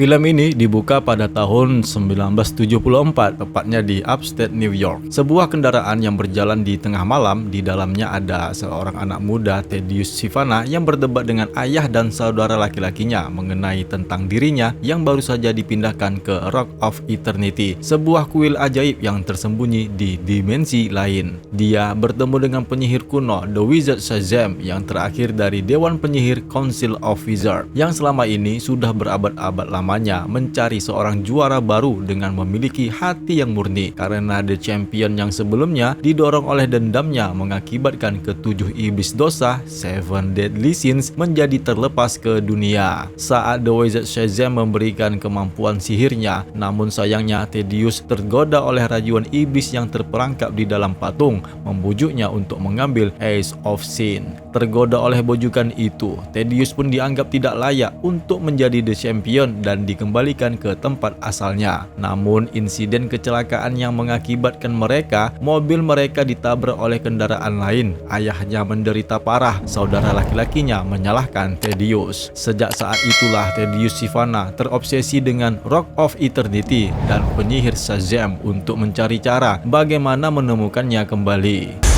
Film ini dibuka pada tahun 1974, tepatnya di upstate New York. Sebuah kendaraan yang berjalan di tengah malam, di dalamnya ada seorang anak muda, Thaddeus Sivana, yang berdebat dengan ayah dan saudara laki-lakinya mengenai tentang dirinya yang baru saja dipindahkan ke Rock of Eternity, sebuah kuil ajaib yang tersembunyi di dimensi lain. Dia bertemu dengan penyihir kuno The Wizard Shazam yang terakhir dari Dewan Penyihir Council of Wizards, yang selama ini sudah berabad-abad lamanya mencari seorang juara baru dengan memiliki hati yang murni, karena The Champion yang sebelumnya didorong oleh dendamnya mengakibatkan ketujuh iblis dosa, Seven Deadly Sins, menjadi terlepas ke dunia. Saat The Wizard Shazam memberikan kemampuan sihirnya, namun sayangnya Thaddeus tergoda oleh rayuan iblis yang terperangkap di dalam patung, membujuknya untuk mengambil Ace of Sin. Tergoda oleh bujukan itu, Thaddeus pun dianggap tidak layak untuk menjadi The Champion dan dikembalikan ke tempat asalnya. Namun insiden kecelakaan yang mengakibatkan mobil mereka ditabrak oleh kendaraan lain. Ayahnya menderita parah, saudara laki-lakinya menyalahkan Thaddeus. Sejak saat itulah Thaddeus Sivana terobsesi dengan Rock of Eternity dan penyihir Shazam untuk mencari cara bagaimana menemukannya kembali.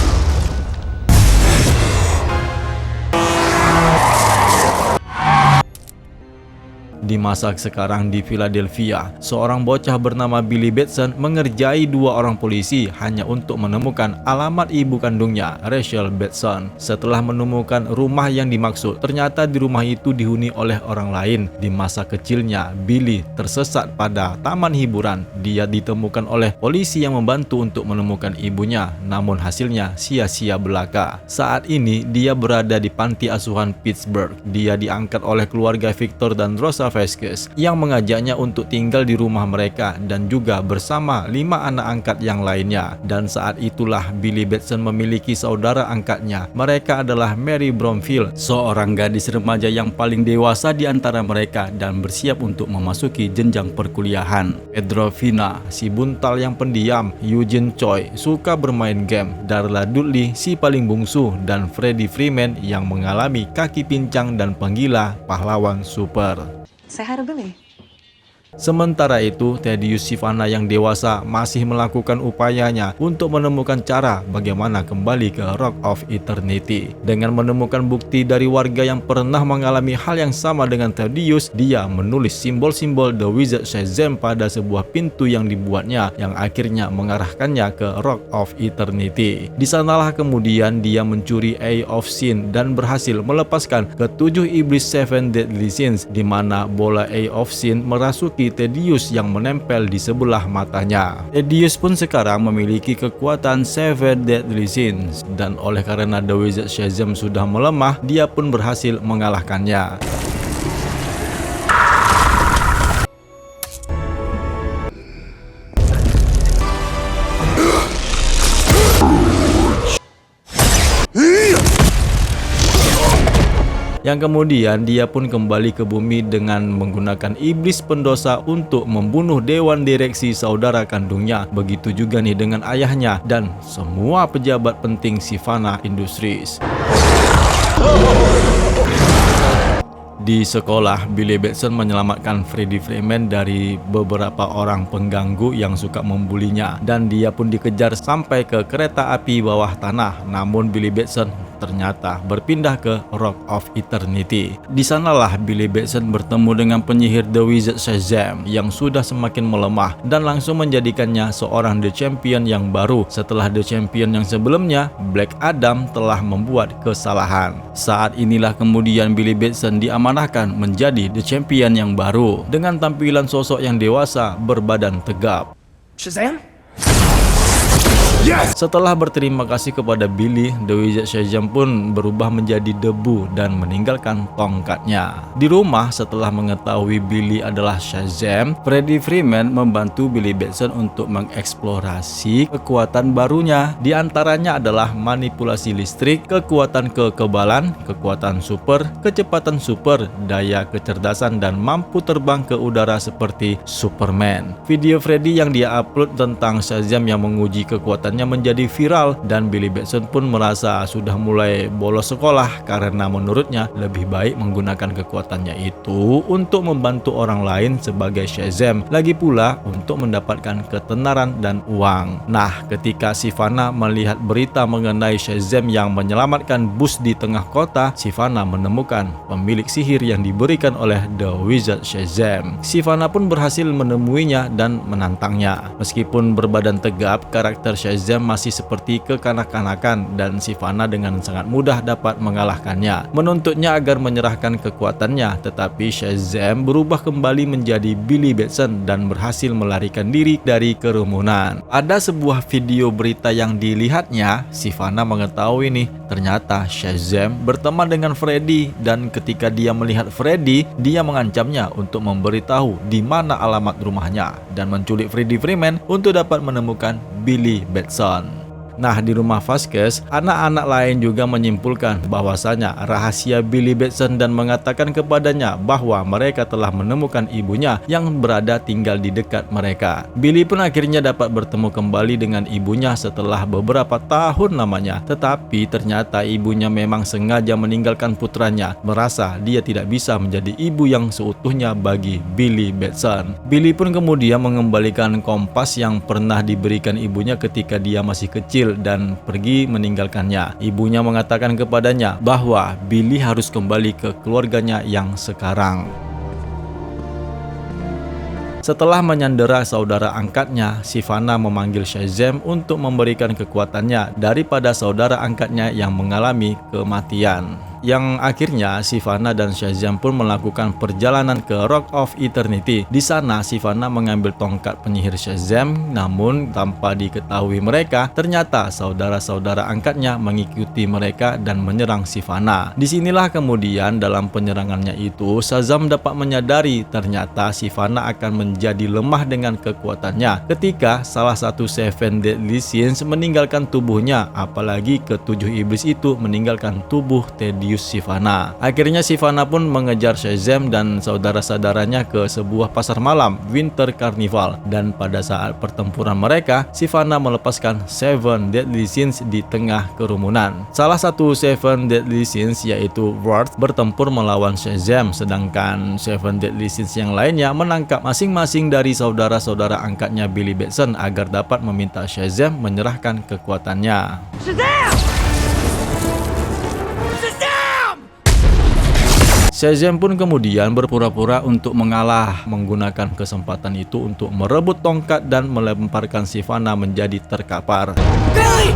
Di masa sekarang di Philadelphia, seorang bocah bernama Billy Batson mengerjai dua orang polisi hanya untuk menemukan alamat ibu kandungnya, Rachel Batson. Setelah menemukan rumah yang dimaksud, ternyata di rumah itu dihuni oleh orang lain. Di masa kecilnya, Billy tersesat pada taman hiburan. Dia ditemukan oleh polisi yang membantu untuk menemukan ibunya, namun hasilnya sia-sia belaka. Saat ini, dia berada di panti asuhan Pittsburgh. Dia diangkat oleh keluarga Victor dan Rosa Vasquez yang mengajaknya untuk tinggal di rumah mereka dan juga bersama 5 anak angkat yang lainnya. Dan saat itulah Billy Batson memiliki saudara angkatnya. Mereka adalah Mary Bromfield, seorang gadis remaja yang paling dewasa di antara mereka dan bersiap untuk memasuki jenjang perkuliahan. Pedro Vina, si buntal yang pendiam, Eugene Choi, suka bermain game, Darla Dudley, si paling bungsu, dan Freddie Freeman yang mengalami kaki pincang dan penggila pahlawan super. Say hi to Billy. Sementara itu, Thaddeus Sivana yang dewasa masih melakukan upayanya untuk menemukan cara bagaimana kembali ke Rock of Eternity. Dengan menemukan bukti dari warga yang pernah mengalami hal yang sama dengan Thaddeus, dia menulis simbol-simbol The Wizard Shazam pada sebuah pintu yang dibuatnya, yang akhirnya mengarahkannya ke Rock of Eternity. Di sanalah kemudian dia mencuri Eye of Sin dan berhasil melepaskan ketujuh iblis Seven Deadly Sins, di mana bola Eye of Sin merasuki Thaddeus yang menempel di sebelah matanya. Thaddeus pun sekarang memiliki kekuatan Seven Deadly Sins, dan oleh karena The Wizard Shazam sudah melemah, dia pun berhasil mengalahkannya. Yang kemudian dia pun kembali ke bumi dengan menggunakan iblis pendosa untuk membunuh dewan direksi saudara kandungnya. Begitu juga nih dengan ayahnya dan semua pejabat penting Sivana Industries. Di sekolah, Billy Batson menyelamatkan Freddie Freeman dari beberapa orang pengganggu yang suka membulinya, dan dia pun dikejar sampai ke kereta api bawah tanah. Namun Billy Batson ternyata berpindah ke Rock of Eternity. Di sanalah Billy Batson bertemu dengan penyihir The Wizard Shazam yang sudah semakin melemah dan langsung menjadikannya seorang The Champion yang baru setelah The Champion yang sebelumnya, Black Adam, telah membuat kesalahan. Saat inilah kemudian Billy Batson diamanahkan menjadi The Champion yang baru dengan tampilan sosok yang dewasa berbadan tegap. Shazam? Yes! Setelah berterima kasih kepada Billy, The Wizard Shazam pun berubah menjadi debu dan meninggalkan tongkatnya. Di rumah, setelah mengetahui Billy adalah Shazam, Freddie Freeman membantu Billy Batson untuk mengeksplorasi kekuatan barunya. Di antaranya adalah manipulasi listrik, kekuatan kekebalan, kekuatan super, kecepatan super, daya kecerdasan, dan mampu terbang ke udara seperti Superman. Video Freddy yang dia upload tentang Shazam yang menguji kekuatan perbuatannya menjadi viral dan Billy Batson pun merasa sudah mulai bolos sekolah karena menurutnya lebih baik menggunakan kekuatannya itu untuk membantu orang lain sebagai Shazam, lagi pula untuk mendapatkan ketenaran dan uang. Nah, ketika Sivana melihat berita mengenai Shazam yang menyelamatkan bus di tengah kota, Sivana menemukan pemilik sihir yang diberikan oleh The Wizard Shazam. Sivana pun berhasil menemuinya dan menantangnya. Meskipun berbadan tegap, karakter Shazam masih seperti kekanak-kanakan dan Sivana dengan sangat mudah dapat mengalahkannya. Menuntutnya agar menyerahkan kekuatannya, tetapi Shazam berubah kembali menjadi Billy Batson dan berhasil melarikan diri dari kerumunan. Ada sebuah video berita yang dilihatnya, Sivana mengetahui nih, ternyata Shazam berteman dengan Freddy dan ketika dia melihat Freddy, dia mengancamnya untuk memberitahu di mana alamat rumahnya dan menculik Freddie Freeman untuk dapat menemukan Billy Batson. Nah, di rumah Vasquez, anak-anak lain juga menyimpulkan bahwasanya rahasia Billy Batson dan mengatakan kepadanya bahwa mereka telah menemukan ibunya yang berada tinggal di dekat mereka. Billy pun akhirnya dapat bertemu kembali dengan ibunya setelah beberapa tahun lamanya. Tetapi ternyata ibunya memang sengaja meninggalkan putranya, merasa dia tidak bisa menjadi ibu yang seutuhnya bagi Billy Batson. Billy pun kemudian mengembalikan kompas yang pernah diberikan ibunya ketika dia masih kecil dan pergi meninggalkannya. Ibunya mengatakan kepadanya bahwa Billy harus kembali ke keluarganya yang sekarang. Setelah menyandera saudara angkatnya, Sivana memanggil Shazam untuk memberikan kekuatannya daripada saudara angkatnya yang mengalami kematian. Yang akhirnya Sivana dan Shazam pun melakukan perjalanan ke Rock of Eternity. Di sana Sivana mengambil tongkat penyihir Shazam, namun tanpa diketahui mereka, ternyata saudara-saudara angkatnya mengikuti mereka dan menyerang Sivana. Disinilah kemudian dalam penyerangannya itu, Shazam dapat menyadari ternyata Sivana akan menjadi lemah dengan kekuatannya ketika salah satu Seven Deadly Sins meninggalkan tubuhnya, apalagi ketujuh iblis itu meninggalkan tubuh Thaddeus Sivana. Akhirnya Sivana pun mengejar Shazam dan saudara-saudaranya ke sebuah pasar malam, Winter Carnival, dan pada saat pertempuran mereka, Sivana melepaskan Seven Deadly Sins di tengah kerumunan. Salah satu Seven Deadly Sins yaitu Wrath bertempur melawan Shazam, sedangkan Seven Deadly Sins yang lainnya menangkap masing-masing dari saudara-saudara angkatnya Billy Batson agar dapat meminta Shazam menyerahkan kekuatannya. Shazam! Shazam pun kemudian berpura-pura untuk mengalah, menggunakan kesempatan itu untuk merebut tongkat dan melemparkan Sivana menjadi terkapar. Billy!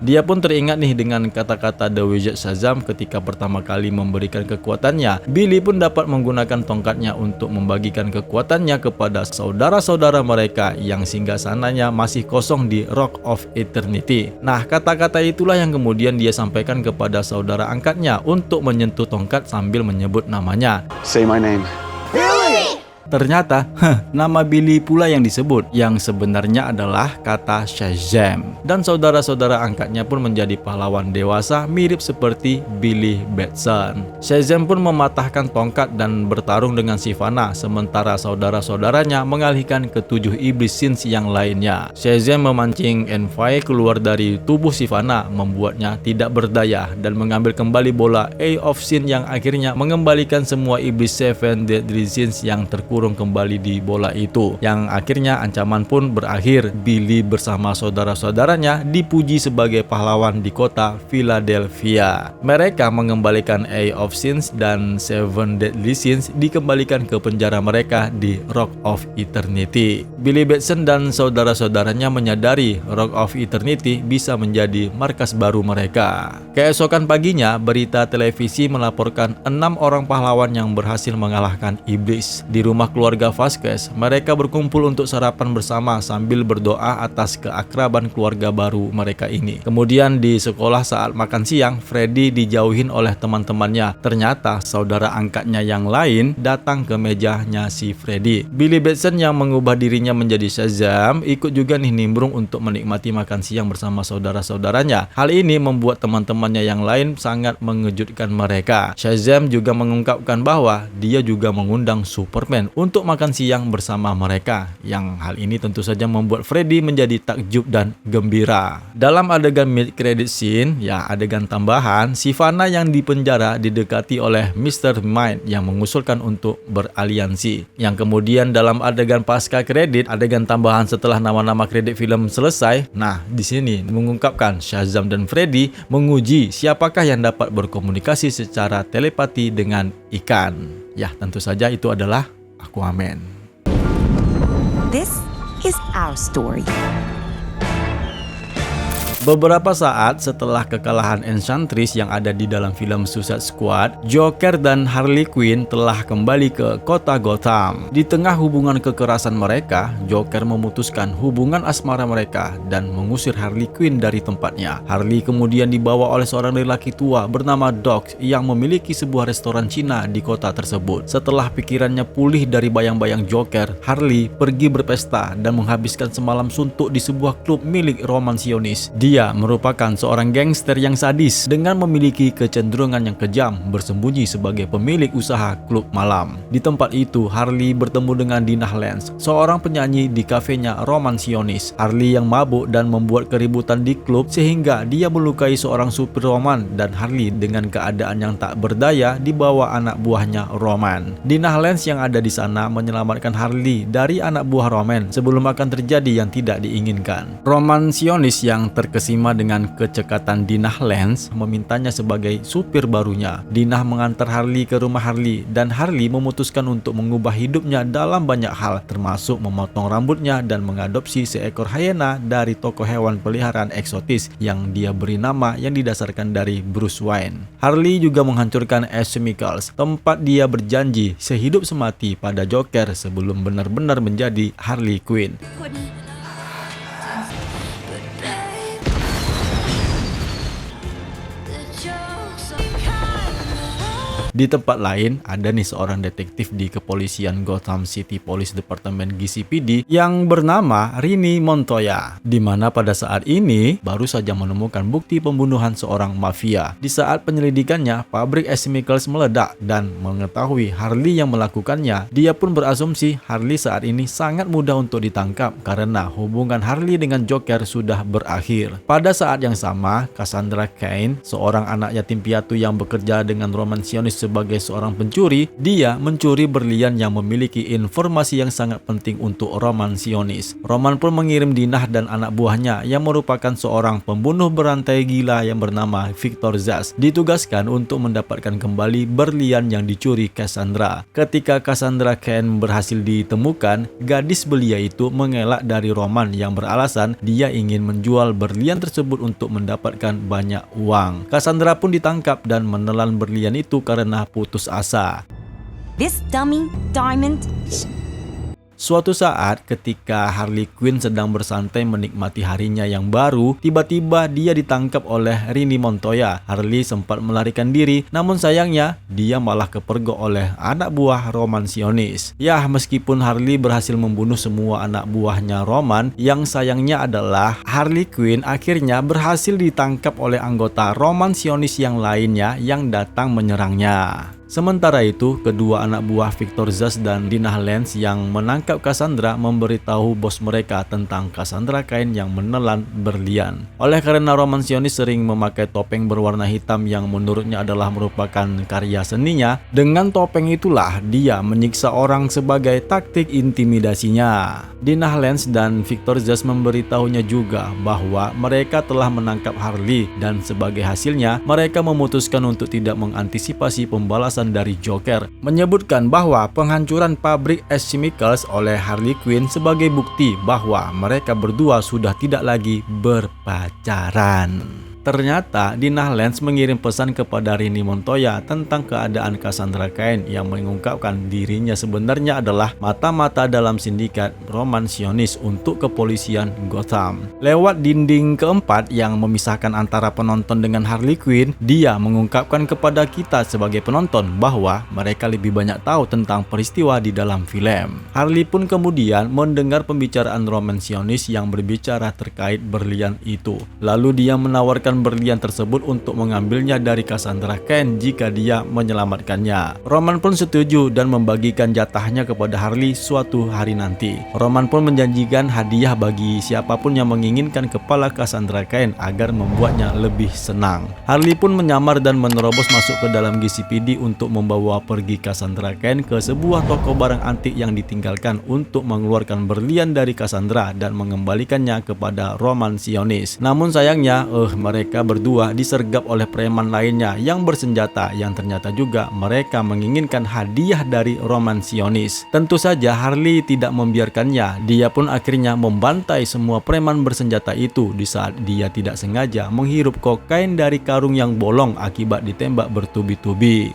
Dia pun teringat nih dengan kata-kata The Wizard Shazam ketika pertama kali memberikan kekuatannya. Billy pun dapat menggunakan tongkatnya untuk membagikan kekuatannya kepada saudara-saudara mereka yang singgasananya masih kosong di Rock of Eternity. Nah, kata-kata itulah yang kemudian dia sampaikan kepada saudara angkatnya untuk menyentuh tongkat sambil menyebut namanya. Say my name. Billy! Ternyata, nama Billy pula yang disebut, yang sebenarnya adalah kata Shazam. Dan saudara-saudara angkatnya pun menjadi pahlawan dewasa mirip seperti Billy Batson. Shazam pun mematahkan tongkat dan bertarung dengan Sivana, sementara saudara-saudaranya mengalihkan ketujuh iblis sins yang lainnya. Shazam memancing Envy keluar dari tubuh Sivana, membuatnya tidak berdaya dan mengambil kembali bola Eye of Sin yang akhirnya mengembalikan semua iblis Seven Deadly Sins yang terkurung kembali di bola itu. Yang akhirnya ancaman pun berakhir. Billy bersama saudara-saudaranya dipuji sebagai pahlawan di kota Philadelphia. Mereka mengembalikan Eye of Sins dan Seven Deadly Sins dikembalikan ke penjara mereka di Rock of Eternity. Billy Batson dan saudara-saudaranya menyadari Rock of Eternity bisa menjadi markas baru mereka. Keesokan paginya, berita televisi melaporkan 6 orang pahlawan yang berhasil mengalahkan iblis. Di rumah keluarga Vasquez, mereka berkumpul untuk sarapan bersama sambil berdoa atas keakraban keluarga baru mereka ini. Kemudian di sekolah saat makan siang, Freddy dijauhin oleh teman-temannya. Ternyata saudara angkatnya yang lain datang ke mejanya si Freddy. Billy Batson yang mengubah dirinya menjadi Shazam ikut juga nih nimbrung untuk menikmati makan siang bersama saudara-saudaranya. Hal ini membuat teman-temannya yang lain sangat mengejutkan mereka. Shazam juga mengungkapkan bahwa dia juga mengundang Superman untuk makan siang bersama mereka, yang hal ini tentu saja membuat Freddy menjadi takjub dan gembira. Dalam adegan mid credit scene, ya adegan tambahan, Sivana yang dipenjara didekati oleh Mr. Mind yang mengusulkan untuk beraliansi. Yang kemudian dalam adegan pasca kredit, adegan tambahan setelah nama-nama kredit film selesai, nah di sini mengungkapkan Shazam dan Freddy menguji siapakah yang dapat berkomunikasi secara telepati dengan ikan. Ya, tentu saja itu adalah Aquaman. This is our story. Beberapa saat setelah kekalahan Enchantress yang ada di dalam film Suicide Squad, Joker dan Harley Quinn telah kembali ke kota Gotham. Di tengah hubungan kekerasan mereka, Joker memutuskan hubungan asmara mereka dan mengusir Harley Quinn dari tempatnya. Harley kemudian dibawa oleh seorang lelaki tua bernama Doc yang memiliki sebuah restoran Cina di kota tersebut. Setelah pikirannya pulih dari bayang-bayang Joker, Harley pergi berpesta dan menghabiskan semalam suntuk di sebuah klub milik Roman Sionis. Dia merupakan seorang gangster yang sadis dengan memiliki kecenderungan yang kejam, bersembunyi sebagai pemilik usaha klub malam. Di tempat itu, Harley bertemu dengan Dinah Lance, seorang penyanyi di kafenya Roman Sionis. Harley yang mabuk dan membuat keributan di klub sehingga dia melukai seorang supir Roman, dan Harley dengan keadaan yang tak berdaya dibawa anak buahnya Roman. Dinah Lance yang ada di sana menyelamatkan Harley dari anak buah Roman sebelum akan terjadi yang tidak diinginkan. Roman Sionis yang terkesima dengan kecekatan Dinah Lance memintanya sebagai supir barunya. Dinah mengantar Harley ke rumah Harley dan Harley memutuskan untuk mengubah hidupnya dalam banyak hal, termasuk memotong rambutnya dan mengadopsi seekor hyena dari toko hewan peliharaan eksotis yang dia beri nama yang didasarkan dari Bruce Wayne. Harley juga menghancurkan Ash Chemicals, tempat dia berjanji sehidup semati pada Joker sebelum benar-benar menjadi Harley Quinn. Di tempat lain, ada nih seorang detektif di kepolisian Gotham City Police Department GCPD yang bernama Rini Montoya, di mana pada saat ini baru saja menemukan bukti pembunuhan seorang mafia. Di saat penyelidikannya, pabrik Ash Chemicals meledak dan mengetahui Harley yang melakukannya. Dia pun berasumsi Harley saat ini sangat mudah untuk ditangkap karena hubungan Harley dengan Joker sudah berakhir. Pada saat yang sama, Cassandra Cain, seorang anak yatim piatu yang bekerja dengan Roman Sionis sebagai seorang pencuri, dia mencuri berlian yang memiliki informasi yang sangat penting untuk Roman Sionis. Roman pun mengirim Dinah dan anak buahnya yang merupakan seorang pembunuh berantai gila yang bernama Victor Zsasz ditugaskan untuk mendapatkan kembali berlian yang dicuri Cassandra. Ketika Cassandra Cain berhasil ditemukan, gadis belia itu mengelak dari Roman yang beralasan dia ingin menjual berlian tersebut untuk mendapatkan banyak uang. Cassandra pun ditangkap dan menelan berlian itu karena putus asa. This dummy diamond. Suatu saat ketika Harley Quinn sedang bersantai menikmati harinya yang baru, tiba-tiba dia ditangkap oleh Rini Montoya. Harley sempat melarikan diri, namun sayangnya dia malah kepergok oleh anak buah Roman Sionis. Ya, meskipun Harley berhasil membunuh semua anak buahnya Roman, yang sayangnya adalah Harley Quinn akhirnya berhasil ditangkap oleh anggota Roman Sionis yang lainnya yang datang menyerangnya. Sementara itu, kedua anak buah Victor Zsasz dan Dinah Lance yang menangkap Cassandra memberitahu bos mereka tentang Cassandra Cain yang menelan berlian. Oleh karena Roman Sionis sering memakai topeng berwarna hitam yang menurutnya adalah merupakan karya seninya, dengan topeng itulah dia menyiksa orang sebagai taktik intimidasinya. Dinah Lance dan Victor Zsasz memberitahunya juga bahwa mereka telah menangkap Harley dan sebagai hasilnya mereka memutuskan untuk tidak mengantisipasi pembalasan dari Joker, menyebutkan bahwa penghancuran pabrik Ash Chemicals oleh Harley Quinn sebagai bukti bahwa mereka berdua sudah tidak lagi berpacaran. Ternyata Dinah Lance mengirim pesan kepada Rini Montoya tentang keadaan Cassandra Cain yang mengungkapkan dirinya sebenarnya adalah mata-mata dalam sindikat Roman Sionis untuk kepolisian Gotham. Lewat dinding keempat yang memisahkan antara penonton dengan Harley Quinn, dia mengungkapkan kepada kita sebagai penonton bahwa mereka lebih banyak tahu tentang peristiwa di dalam film. Harley pun kemudian mendengar pembicaraan Roman Sionis yang berbicara terkait berlian itu. Lalu dia menawarkan mengeluarkan berlian tersebut untuk mengambilnya dari Cassandra Cain jika dia menyelamatkannya. Roman pun setuju dan membagikan jatahnya kepada Harley suatu hari nanti. Roman pun menjanjikan hadiah bagi siapapun yang menginginkan kepala Cassandra Cain agar membuatnya lebih senang. Harley pun menyamar dan menerobos masuk ke dalam GCPD untuk membawa pergi Cassandra Cain ke sebuah toko barang antik yang ditinggalkan untuk mengeluarkan berlian dari Cassandra dan mengembalikannya kepada Roman Sionis. Namun sayangnya, mereka berdua disergap oleh preman lainnya yang bersenjata yang ternyata juga mereka menginginkan hadiah dari Roman Sionis. Tentu saja Harley tidak membiarkannya. Dia pun akhirnya membantai semua preman bersenjata itu di saat dia tidak sengaja menghirup kokain dari karung yang bolong akibat ditembak bertubi-tubi.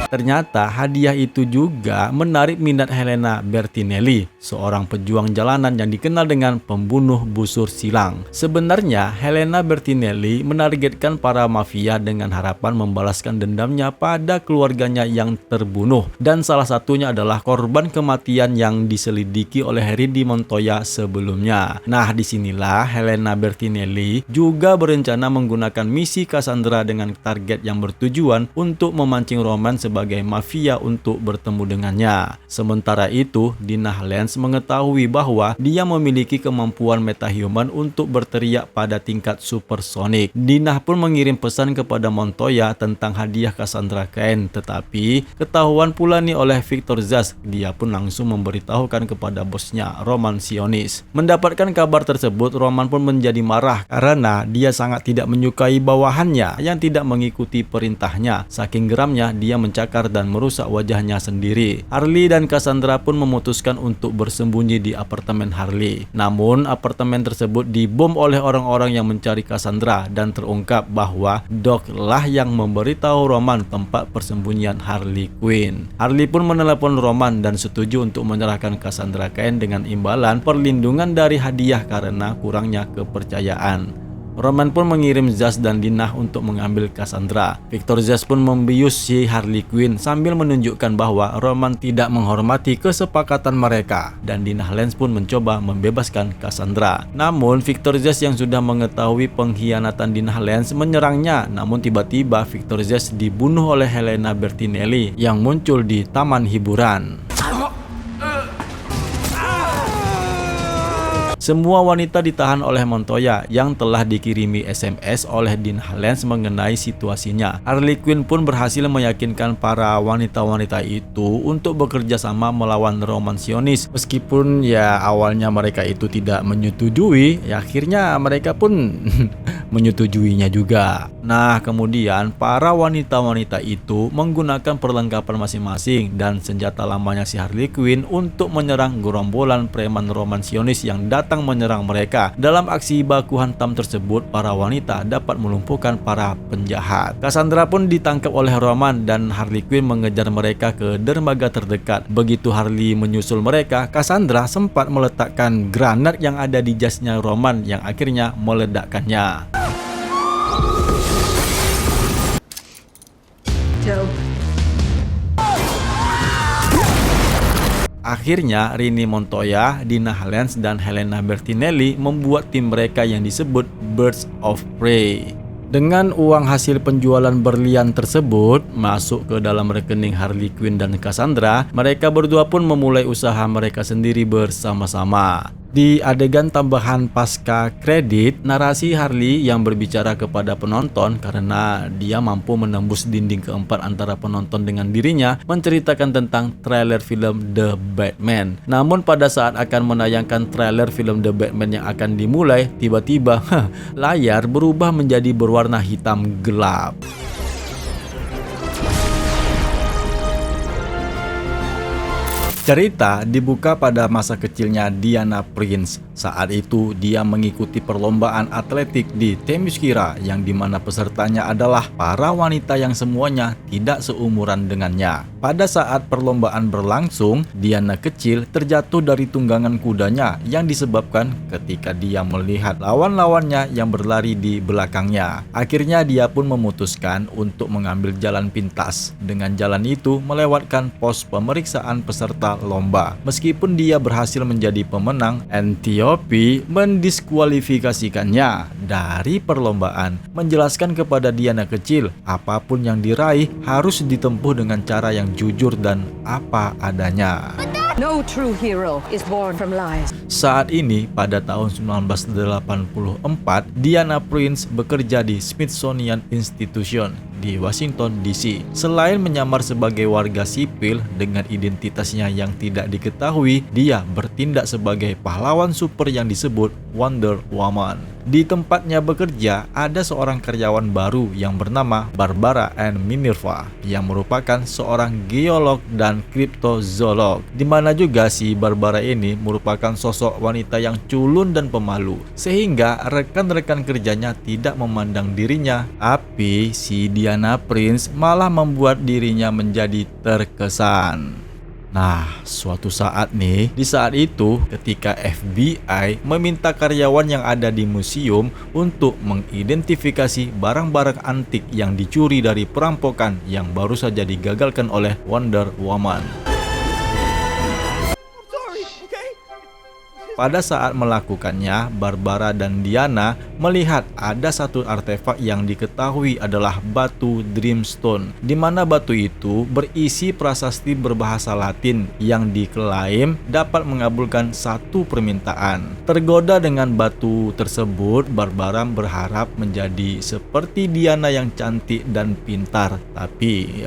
Ternyata hadiah itu juga menarik minat Helena Bertinelli, seorang pejuang jalanan yang dikenal dengan pembunuh busur silang. Sebenarnya Helena Bertinelli menargetkan para mafia dengan harapan membalaskan dendamnya pada keluarganya yang terbunuh, dan salah satunya adalah korban kematian yang diselidiki oleh Rudy Montoya sebelumnya. Nah, disinilah Helena Bertinelli juga berencana menggunakan misi Cassandra dengan target yang bertujuan untuk memancing Roman sebagai mafia untuk bertemu dengannya. Sementara itu, Dinah Lance mengetahui bahwa dia memiliki kemampuan metahuman untuk berteriak pada tingkat supersonik. Dinah pun mengirim pesan kepada Montoya tentang hadiah Cassandra Cain, tetapi ketahuan pula nih oleh Victor Zsasz. Dia pun langsung memberitahukan kepada bosnya, Roman Sionis. Mendapatkan kabar tersebut, Roman pun menjadi marah karena dia sangat tidak menyukai bawahannya yang tidak mengikuti perintahnya. Saking geramnya, dia mencakar dan merusak wajahnya sendiri. Harley dan Cassandra pun memutuskan untuk bersembunyi di apartemen Harley. Namun apartemen tersebut dibom oleh orang-orang yang mencari Cassandra dan terungkap bahwa Doc lah yang memberitahu Roman tempat persembunyian Harley Quinn. Harley pun menelepon Roman dan setuju untuk menyerahkan Cassandra Cain dengan imbalan perlindungan dari hadiah karena kurangnya kepercayaan. Roman pun mengirim Zsasz dan Dinah untuk mengambil Cassandra. Victor Zsasz pun membius si Harley Quinn sambil menunjukkan bahwa Roman tidak menghormati kesepakatan mereka, dan Dinah Lance pun mencoba membebaskan Cassandra. Namun Victor Zsasz yang sudah mengetahui pengkhianatan Dinah Lance menyerangnya, namun tiba-tiba Victor Zsasz dibunuh oleh Helena Bertinelli yang muncul di taman hiburan. Semua wanita ditahan oleh Montoya yang telah dikirimi SMS oleh Dinah Lance mengenai situasinya. Harley Quinn pun berhasil meyakinkan para wanita-wanita itu untuk bekerja sama melawan Roman Sionis. Meskipun ya awalnya mereka itu tidak menyetujui, ya akhirnya mereka pun menyetujuinya juga. Nah, kemudian para wanita-wanita itu menggunakan perlengkapan masing-masing dan senjata lamanya si Harley Quinn untuk menyerang gerombolan preman Roman Sionis yang datang menyerang mereka. Dalam aksi baku hantam tersebut, para wanita dapat melumpuhkan para penjahat. Cassandra pun ditangkap oleh Roman dan Harley Quinn mengejar mereka ke dermaga terdekat. Begitu Harley menyusul mereka, Cassandra sempat meletakkan granat yang ada di jasnya Roman yang akhirnya meledakkannya. Akhirnya Rini Montoya, Dinah Lance, dan Helena Bertinelli membuat tim mereka yang disebut Birds of Prey. Dengan uang hasil penjualan berlian tersebut masuk ke dalam rekening Harley Quinn dan Cassandra, mereka berdua pun memulai usaha mereka sendiri bersama-sama. Di adegan tambahan pasca kredit, narasi Harley yang berbicara kepada penonton karena dia mampu menembus dinding keempat antara penonton dengan dirinya, menceritakan tentang trailer film The Batman. Namun pada saat akan menayangkan trailer film The Batman yang akan dimulai, tiba-tiba layar berubah menjadi berwarna hitam gelap. Cerita dibuka pada masa kecilnya Diana Prince, Saat itu dia mengikuti perlombaan atletik di Themyscira yang dimana pesertanya adalah para wanita yang semuanya tidak seumuran dengannya. Pada saat perlombaan berlangsung, Diana kecil terjatuh dari tunggangan kudanya yang disebabkan ketika dia melihat lawan-lawannya yang berlari di belakangnya. Akhirnya dia pun memutuskan untuk mengambil jalan pintas. Dengan jalan itu melewatkan pos pemeriksaan peserta lomba. Meskipun dia berhasil menjadi pemenang, Antiope mendiskualifikasikannya dari perlombaan, menjelaskan kepada Diana kecil apapun yang diraih harus ditempuh dengan cara yang jujur dan apa adanya. No true hero is born from lies. Saat ini pada tahun 1984, Diana Prince bekerja di Smithsonian Institution di Washington DC. Selain menyamar sebagai warga sipil dengan identitasnya yang tidak diketahui, dia bertindak sebagai pahlawan super yang disebut Wonder Woman. Di tempatnya bekerja, ada seorang karyawan baru yang bernama Barbara Ann Minerva yang merupakan seorang geolog dan kriptozoolog, di mana juga si Barbara ini merupakan sosok wanita yang culun dan pemalu, sehingga rekan-rekan kerjanya tidak memandang dirinya. Tapi si Diana Prince malah membuat dirinya menjadi terkesan. Nah, suatu saat nih, di saat itu ketika FBI meminta karyawan yang ada di museum untuk mengidentifikasi barang-barang antik yang dicuri dari perampokan yang baru saja digagalkan oleh Wonder Woman. Pada saat melakukannya, Barbara dan Diana melihat ada satu artefak yang diketahui adalah batu Dreamstone, di mana batu itu berisi prasasti berbahasa Latin yang diklaim dapat mengabulkan satu permintaan. Tergoda dengan batu tersebut, Barbara berharap menjadi seperti Diana yang cantik dan pintar. Tapi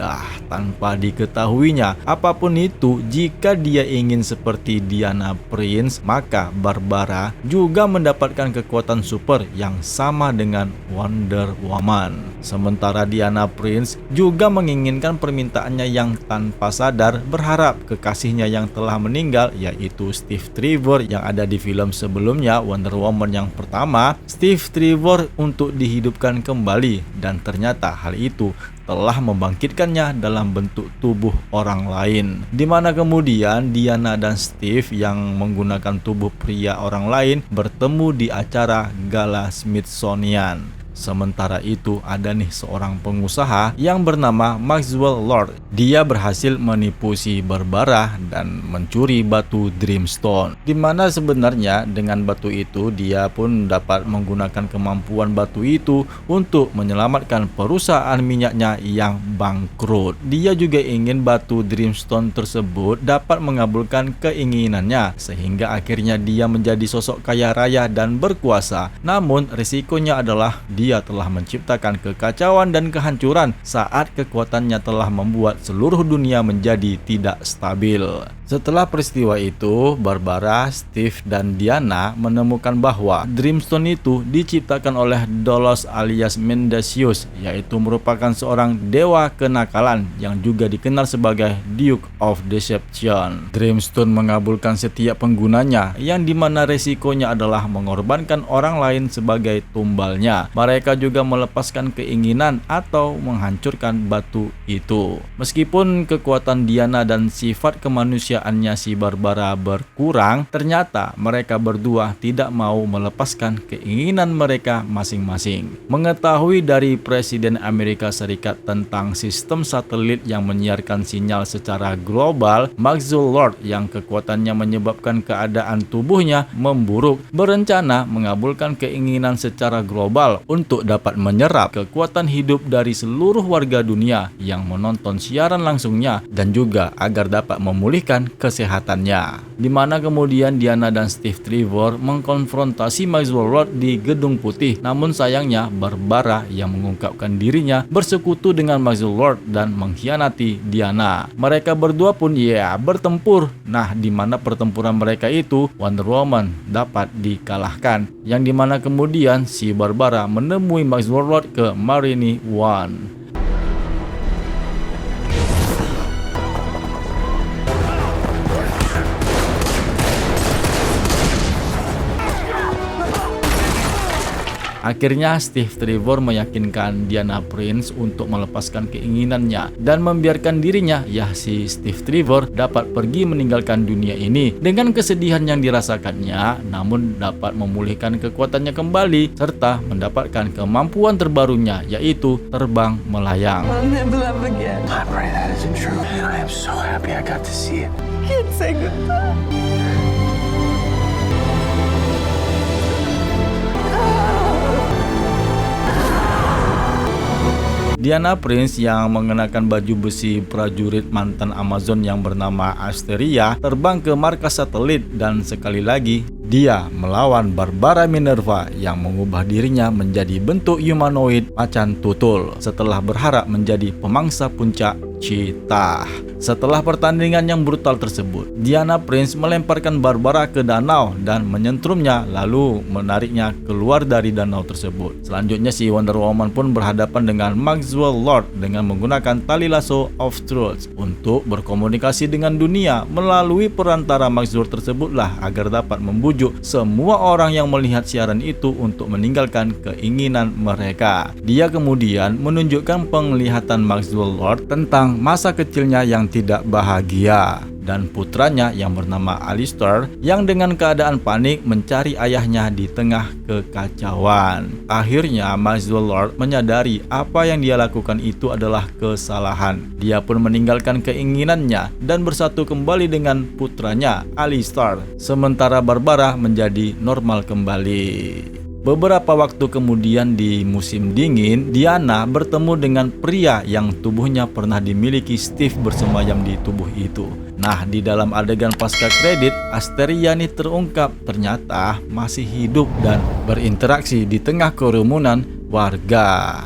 tanpa diketahuinya apapun itu, jika dia ingin seperti Diana Prince, maka Barbara juga mendapatkan kekuatan super yang sama dengan Wonder Woman. Sementara Diana Prince juga menginginkan permintaannya yang tanpa sadar, berharap kekasihnya yang telah meninggal, yaitu Steve Trevor yang ada di film sebelumnya Wonder Woman yang pertama, Steve Trevor untuk dihidupkan kembali, dan ternyata hal itu telah membangkitkannya dalam bentuk tubuh orang lain, di mana kemudian Diana dan Steve yang menggunakan tubuh pria orang lain bertemu di acara gala Smithsonian. Sementara itu ada nih seorang pengusaha yang bernama Maxwell Lord. Dia berhasil menipu si Barbara dan mencuri batu Dreamstone, di mana sebenarnya dengan batu itu dia pun dapat menggunakan kemampuan batu itu untuk menyelamatkan perusahaan minyaknya yang bangkrut. Dia juga ingin batu Dreamstone tersebut dapat mengabulkan keinginannya, sehingga akhirnya dia menjadi sosok kaya raya dan berkuasa. Namun risikonya adalah dia telah menciptakan kekacauan dan kehancuran saat kekuatannya telah membuat seluruh dunia menjadi tidak stabil. Setelah peristiwa itu, Barbara, Steve, dan Diana menemukan bahwa Dreamstone itu diciptakan oleh Dolos alias Mendesius, yaitu merupakan seorang dewa kenakalan yang juga dikenal sebagai Duke of Deception. Dreamstone mengabulkan setiap penggunanya, yang dimana resikonya adalah mengorbankan orang lain sebagai tumbalnya. Mereka juga melepaskan keinginan atau menghancurkan batu itu. Meskipun kekuatan Diana dan sifat kemanusiaannya si Barbara berkurang, ternyata mereka berdua tidak mau melepaskan keinginan mereka masing-masing. Mengetahui dari Presiden Amerika Serikat tentang sistem satelit yang menyiarkan sinyal secara global, Maxwell Lord yang kekuatannya menyebabkan keadaan tubuhnya memburuk, berencana mengabulkan keinginan secara global untuk dapat menyerap kekuatan hidup dari seluruh warga dunia yang menonton siaran langsungnya, dan juga agar dapat memulihkan kesehatannya. Di mana kemudian Diana dan Steve Trevor mengkonfrontasi Maxwell Lord di Gedung Putih. Namun sayangnya Barbara yang mengungkapkan dirinya bersekutu dengan Maxwell Lord dan mengkhianati Diana. Mereka berdua pun bertempur. Nah, di mana pertempuran mereka itu Wonder Woman dapat dikalahkan, yang dimana kemudian si Barbara menemui Maxwell Lord ke Marine One. Akhirnya Steve Trevor meyakinkan Diana Prince untuk melepaskan keinginannya dan membiarkan dirinya, si Steve Trevor, dapat pergi meninggalkan dunia ini dengan kesedihan yang dirasakannya, namun dapat memulihkan kekuatannya kembali serta mendapatkan kemampuan terbarunya, yaitu terbang melayang. I'll never love again. I pray that isn't true, and I am so happy I got to see it. Can't say goodbye. Diana Prince yang mengenakan baju besi prajurit mantan Amazon yang bernama Asteria terbang ke markas satelit dan sekali lagi dia melawan Barbara Minerva yang mengubah dirinya menjadi bentuk humanoid macan tutul setelah berharap menjadi pemangsa puncak Cheetah. Setelah pertandingan yang brutal tersebut, Diana Prince melemparkan Barbara ke danau dan menyentrumnya lalu menariknya keluar dari danau tersebut. Selanjutnya si Wonder Woman pun berhadapan dengan Maxwell Lord dengan menggunakan tali lasso of truth untuk berkomunikasi dengan dunia. Melalui perantara Maxwell tersebutlah agar dapat membujuk semua orang yang melihat siaran itu untuk meninggalkan keinginan mereka. Dia kemudian menunjukkan penglihatan Maxwell Lord tentang masa kecilnya yang tidak bahagia dan putranya yang bernama Alistair yang dengan keadaan panik mencari ayahnya di tengah kekacauan. Akhirnya Maxwell Lord menyadari apa yang dia lakukan itu adalah kesalahan. Dia pun meninggalkan keinginannya dan bersatu kembali dengan putranya Alistair, sementara Barbara menjadi normal kembali. Beberapa waktu kemudian di musim dingin, Diana bertemu dengan pria yang tubuhnya pernah dimiliki Steve bersemayam di tubuh itu. Nah, di dalam adegan pasca kredit, Asteria nih terungkap ternyata masih hidup dan berinteraksi di tengah kerumunan warga.